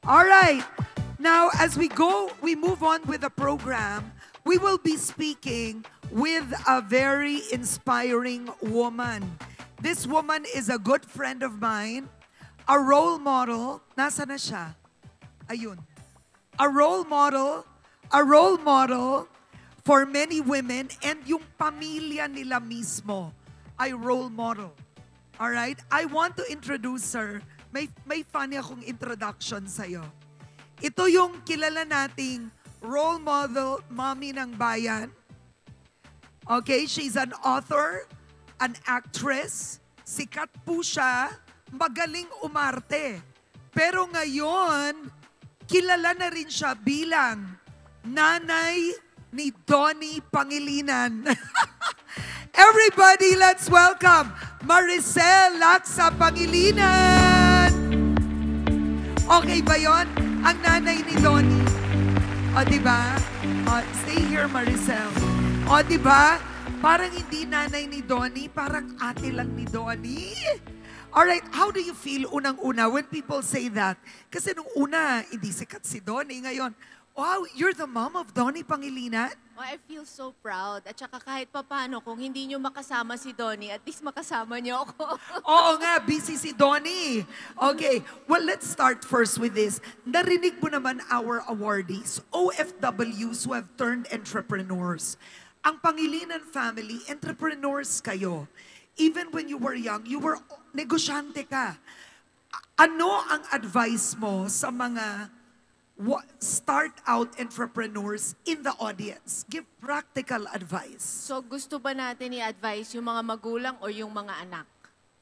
All right. Now, as we move on with the program, we will be speaking with a very inspiring woman. This woman is a good friend of mine, a role model. Nasa na siya? Ayun. A role model for many women, and yung pamilya nila mismo ay role model. All right? I want to introduce her. May funny akong introduction sa'yo. Ito yung kilala nating role model, mommy ng bayan. Okay, she's an author, an actress. Sikat po siya, magaling umarte. Pero ngayon, kilala na rin siya bilang nanay ni Donnie Pangilinan. Everybody, let's welcome Maricel Laksa Pangilinan. Okay ba yon? Ang nanay ni Donnie. O, diba? O, stay here, Maricel. O, diba? Parang hindi nanay ni Donnie, parang ate lang ni Donnie. Alright, how do you feel unang-una when people say that? Kasi nung una, hindi sikat si Donnie. Ngayon, wow, you're the mom of Donnie Pangilinan? Oh, I feel so proud. At saka kahit papano, kung hindi nyo makasama si Donnie, at least makasama nyo ako. Oo nga, busy si Donnie. Okay, well, let's start first with this. Narinig mo naman our awardees, OFWs who have turned entrepreneurs. Ang Pangilinan family, entrepreneurs kayo. Even when you were young, you were negosyante ka. Ano ang advice mo sa mga start-out entrepreneurs in the audience? Give practical advice. So gusto ba natin i-advise yung mga magulang o yung mga anak?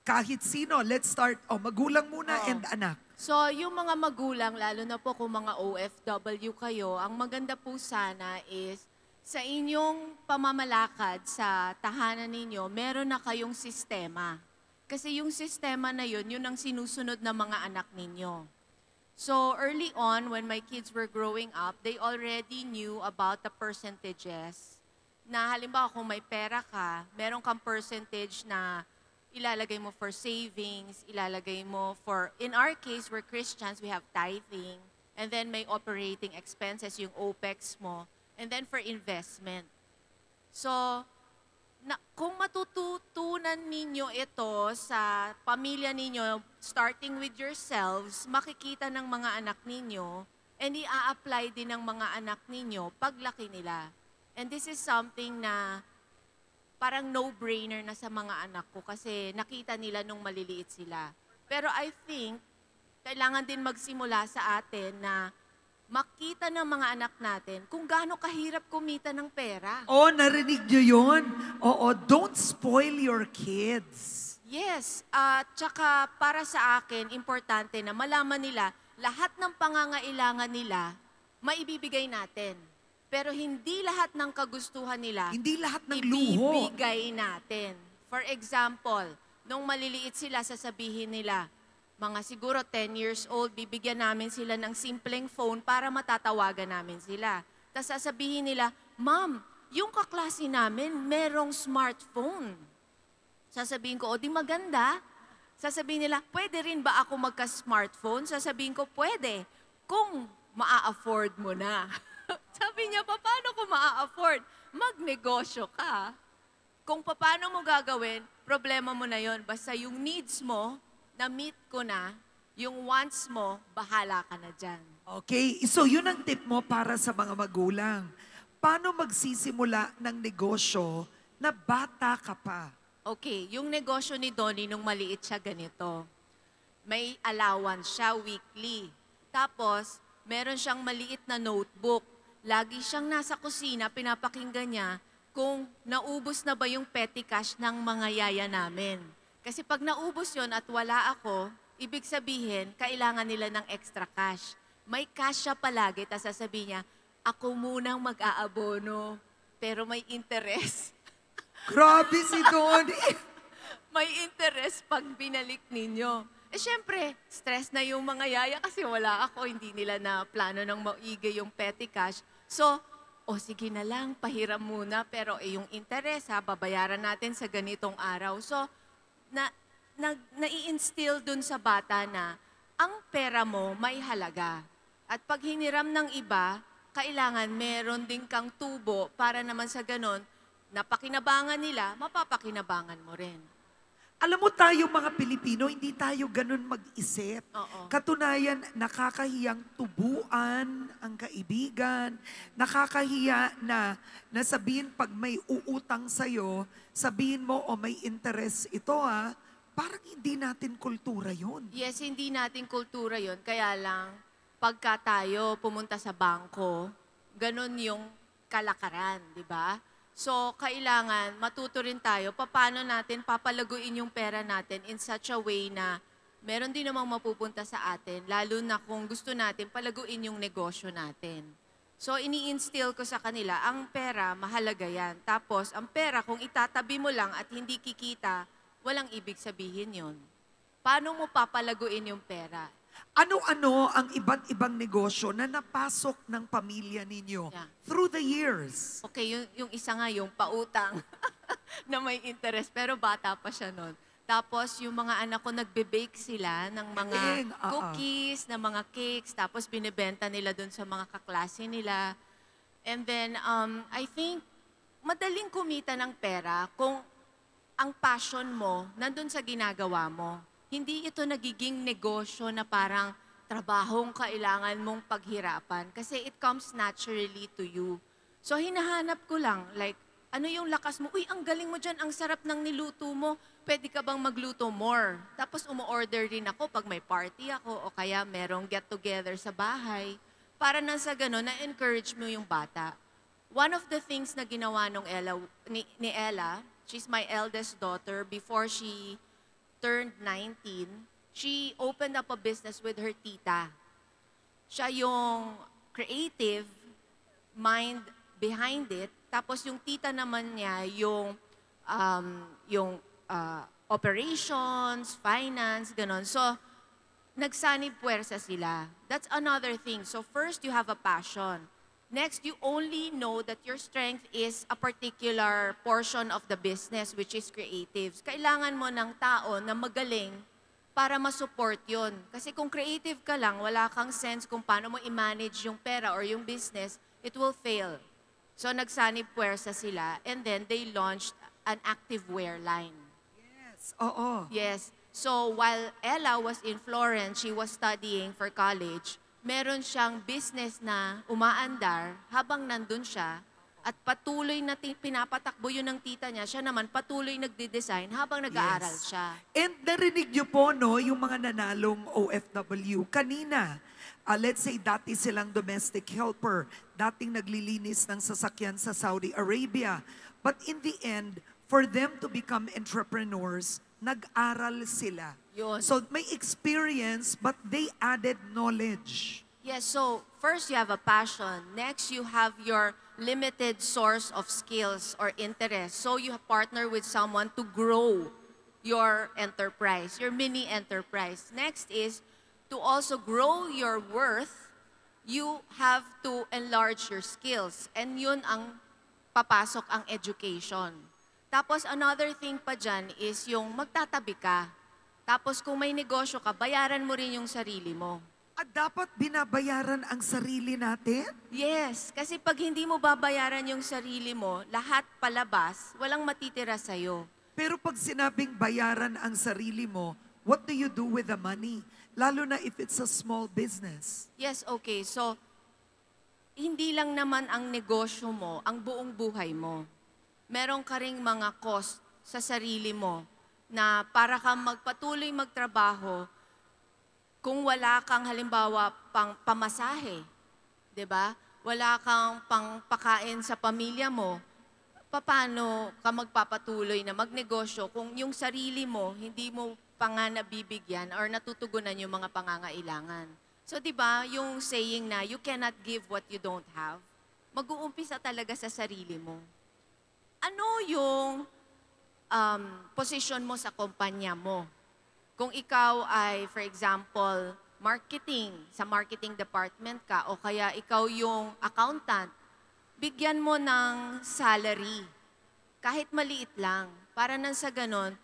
Kahit sino, let's start. Magulang muna and anak. So yung mga magulang, lalo na po kung mga OFW kayo, ang maganda po sana is sa inyong pamamalakad sa tahanan ninyo, meron na kayong sistema. Kasi yung sistema na yun ang sinusunod ng mga anak ninyo. So early on, when my kids were growing up, they already knew about the percentages. Na halimbawa kung may pera ka, meron kang percentage na ilalagay mo for savings, ilalagay mo for, in our case, we're Christians, we have tithing, and then may operating expenses, yung OPEX mo, and then for investment. So, kung matututunan ninyo ito sa pamilya ninyo, starting with yourselves, makikita ng mga anak ninyo, and i-a-apply din ng mga anak ninyo paglaki nila. And this is something na parang no-brainer na sa mga anak ko kasi nakita nila nung maliliit sila. Pero I think, kailangan din magsimula sa atin na makita ng mga anak natin kung gaano kahirap kumita ng pera. Narinig nyo yun? Oo, don't spoil your kids. Yes, tsaka para sa akin, importante na malaman nila lahat ng pangangailangan nila, maibibigay natin. Pero hindi lahat ng kagustuhan nila, hindi lahat ng luho, ibibigay natin. For example, nung maliliit sila, sasabihin nila, mga siguro 10 years old, bibigyan namin sila ng simpleng phone para matatawagan namin sila. Tapos sasabihin nila, Ma'am, yung kaklase namin merong smartphone. Sasabihin ko, o di maganda. Sasabihin nila, pwede rin ba ako magka-smartphone? Sasabihin ko, pwede. Kung maa-afford mo na. Sabi niya, paano ko maa-afford? Magnegosyo ka. Kung paano mo gagawin, problema mo na yon. Basta yung needs mo, na-meet ko na, yung wants mo, bahala ka na dyan. Okay, so yun ang tip mo para sa mga magulang. Paano magsisimula ng negosyo na bata ka pa? Okay, yung negosyo ni Donnie nung maliit siya ganito. May allowance siya weekly. Tapos, meron siyang maliit na notebook. Lagi siyang nasa kusina, pinapakinggan niya kung naubos na ba yung petty cash ng mga yaya namin. Kasi pag naubos yon at wala ako, ibig sabihin, kailangan nila ng extra cash. May cash siya palagi, tapos sasabihin niya, ako munang mag-aabono, pero may interest. Grabe si Donnie! May interest pag binalik ninyo. Syempre, stress na yung mga yaya kasi wala ako, hindi nila na plano ng maigay yung petty cash. So, sige na lang, pahiram muna, pero yung interest babayaran natin sa ganitong araw. So, nai-instill dun sa bata na ang pera mo may halaga. At pag hiniram ng iba, kailangan meron din kang tubo para naman sa ganon, napakinabangan nila, mapapakinabangan mo rin. Alam mo tayo mga Pilipino, hindi tayo ganun mag-isip. Oo. Katunayan, nakakahiyang tubuan ang kaibigan. Nakakahiya na sabihin pag may uutang sa'yo, sabihin mo, o may interest ito parang hindi natin kultura yun. Yes, hindi natin kultura yon. Kaya lang, pagka tayo pumunta sa bangko, ganun yung kalakaran, di ba? So, kailangan matuto rin tayo paano natin papalaguin yung pera natin in such a way na meron din namang mapupunta sa atin, lalo na kung gusto natin palaguin yung negosyo natin. So, ini-instill ko sa kanila, ang pera, mahalaga yan. Tapos, ang pera, kung itatabi mo lang at hindi kikita, walang ibig sabihin yon. Paano mo papalaguin yung pera? Ano-ano ang iba't ibang negosyo na napasok ng pamilya ninyo Yeah. through the years? Okay, yung isa nga, yung pautang na may interest, pero bata pa siya nun. Tapos yung mga anak ko, nagbe-bake sila ng mga Galing, cookies, ng mga cakes, tapos binibenta nila dun sa mga kaklase nila. And then, I think, madaling kumita ng pera kung ang passion mo nandun sa ginagawa mo. Hindi ito nagiging negosyo na parang trabahong kailangan mong paghirapan kasi it comes naturally to you. So hinahanap ko lang, like, ano yung lakas mo? Uy, ang galing mo dyan, ang sarap ng niluto mo. Pwede ka bang magluto more? Tapos umu-order din ako pag may party ako o kaya merong get-together sa bahay. Para nang sa gano'n, na-encourage mo yung bata. One of the things na ginawa ni Ella, she's my eldest daughter, before she turned 19, she opened up a business with her tita. Siya yung creative mind behind it. Tapos yung tita naman niya, operations, finance, ganon. So, nagsanib puwersa sila. That's another thing. So first, you have a passion. Next, you only know that your strength is a particular portion of the business, which is creatives. Kailangan mo ng tao na magaling para ma-support yun. Kasi kung creative ka lang, wala kang sense kung paano mo i-manage yung pera or yung business, it will fail. So nagsanib puwersa sila and then they launched an activewear line. Yes, oo. Yes. So while Ella was in Florence, she was studying for college, meron siyang business na umaandar habang nandun siya at patuloy na pinapatakbo yun ng tita niya. Siya naman patuloy nagde-design habang nag-aaral Yes. siya. And narinig niyo po, no, yung mga nanalong OFW. Kanina, let's say dati silang domestic helper, dating naglilinis ng sasakyan sa Saudi Arabia. But in the end, for them to become entrepreneurs, nag-aral sila. Yun. So may experience, but they added knowledge. Yes, so first you have a passion. Next, you have your limited source of skills or interest. So you partner with someone to grow your enterprise, your mini enterprise. Next is to also grow your worth, you have to enlarge your skills. And yun ang papasok ang education. Tapos another thing pa dyan is yung magtatabi ka. Tapos kung may negosyo ka, bayaran mo rin yung sarili mo. At dapat binabayaran ang sarili natin? Yes, kasi pag hindi mo babayaran yung sarili mo, lahat palabas, walang matitira sa'yo. Pero pag sinabing bayaran ang sarili mo, what do you do with the money? Lalo na if it's a small business. Yes, okay. So, hindi lang naman ang negosyo mo, ang buong buhay mo. Meron ka ring mga cost sa sarili mo na para kang magpatuloy magtrabaho kung wala kang halimbawa pang pamasahe, 'di ba? Wala kang pangpakain sa pamilya mo, paano ka magpapatuloy na magnegosyo kung yung sarili mo hindi mo pa nga nabibigyan or natutugunan yung mga pangangailangan? So 'di ba, yung saying na you cannot give what you don't have, mag-uumpisa talaga sa sarili mo. Ano yung position mo sa kumpanya mo? Kung ikaw ay, for example, marketing, sa marketing department ka, o kaya ikaw yung accountant, bigyan mo ng salary, kahit maliit lang, para nang sa ganon,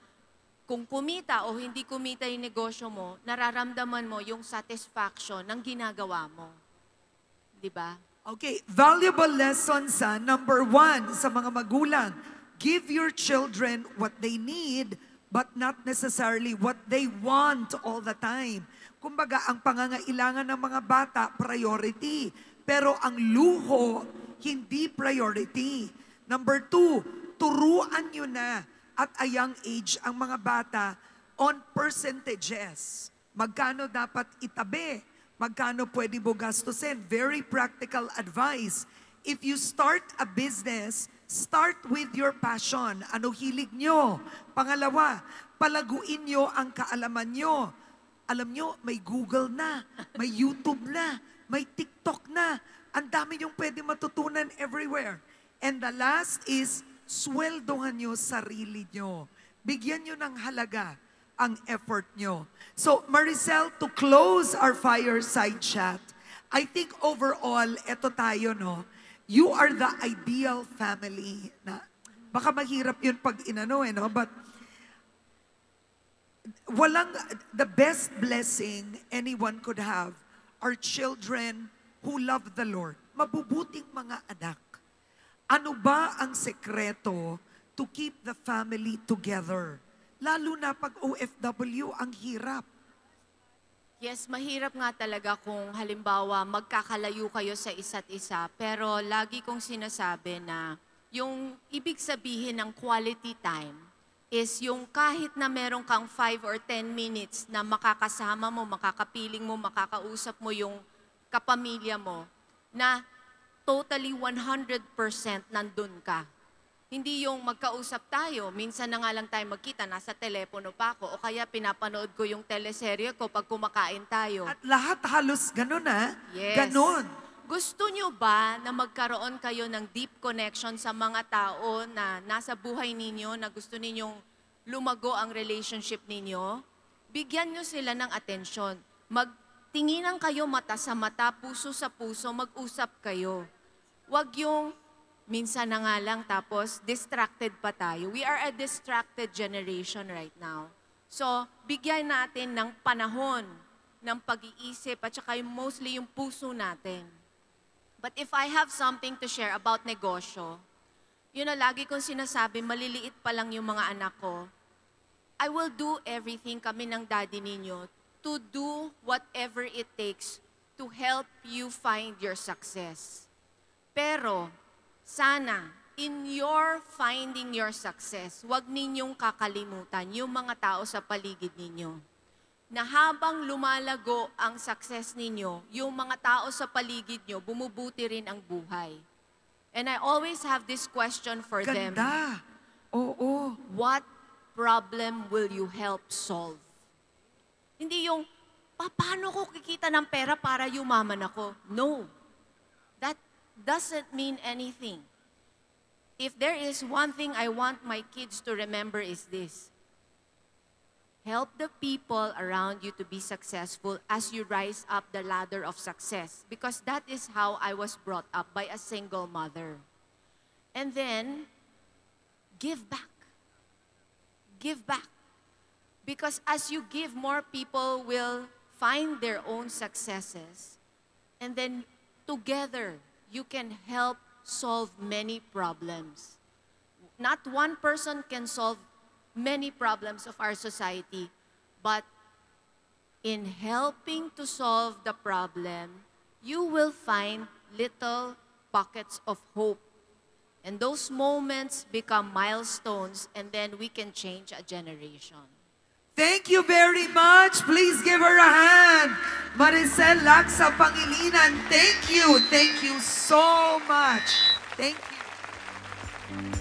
kung kumita o hindi kumita yung negosyo mo, nararamdaman mo yung satisfaction ng ginagawa mo. di ba? Okay, valuable lessons number 1 sa mga magulang. Give your children what they need, but not necessarily what they want all the time. Kumbaga, ang pangangailangan ng mga bata, priority. Pero ang luho, hindi priority. Number 2, turuan nyo na at a young age ang mga bata on percentages. Magkano dapat itabi? Magkano pwede mo gastusin? Very practical advice. If you start a business, start with your passion. Ano hilig nyo? Pangalawa, palaguin nyo ang kaalaman nyo. Alam nyo, may Google na, may YouTube na, may TikTok na. Ang dami yung pwede matutunan everywhere. And the last is, sweldohan nyo sarili nyo. Bigyan nyo ng halaga ang effort nyo. So, Maricel, to close our fireside chat, I think overall, eto tayo, no? You are the ideal family. Na, baka mahirap yun pag inano, no? But, the best blessing anyone could have are children who love the Lord. Mabubuting mga anak. Ano ba ang sekreto to keep the family together? Lalo na pag OFW, ang hirap. Yes, mahirap nga talaga kung halimbawa magkakalayo kayo sa isa't isa. Pero lagi kong sinasabi na yung ibig sabihin ng quality time is yung kahit na meron kang 5 or 10 minutes na makakasama mo, makakapiling mo, makakausap mo yung kapamilya mo, na totally 100% nandun ka. Hindi yung magkausap tayo, minsan na nga lang tayo magkita, nasa telepono pa ako, o kaya pinapanood ko yung teleserye ko pag kumakain tayo. At lahat halos ganun, ha? Yes. Ganon. Gusto nyo ba na magkaroon kayo ng deep connection sa mga tao na nasa buhay ninyo, na gusto ninyong lumago ang relationship ninyo? Bigyan nyo sila ng atensyon. Magtinginan kayo mata sa mata, puso sa puso, mag-usap kayo. Huwag yung minsan na nga lang tapos distracted pa tayo. We are a distracted generation right now. So, bigyan natin ng panahon, ng pag-iisip, at saka mostly yung puso natin. But if I have something to share about negosyo, yun na lagi kong sinasabi, maliliit pa lang yung mga anak ko, I will do everything, kami ng daddy ninyo, to do whatever it takes to help you find your success. Pero, sana, in your finding your success, huwag ninyong kakalimutan yung mga tao sa paligid ninyo. Na habang lumalago ang success ninyo, yung mga tao sa paligid nyo, bumubuti rin ang buhay. And I always have this question for them. Ganda. Oo. What problem will you help solve? Hindi yung, paano ko kikita ng pera para yumaman ako? No. That doesn't mean anything. If there is one thing I want my kids to remember is this. Help the people around you to be successful as you rise up the ladder of success. Because that is how I was brought up, by a single mother. And then, give back. Give back. Because as you give, more people will find their own successes. And then, together, you can help solve many problems. Not one person can solve many problems of our society, but in helping to solve the problem, you will find little pockets of hope. And those moments become milestones, and then we can change a generation. Thank you very much. Please give her a hand. Maricel Laksa Pangilinan, thank you. Thank you so much. Thank you.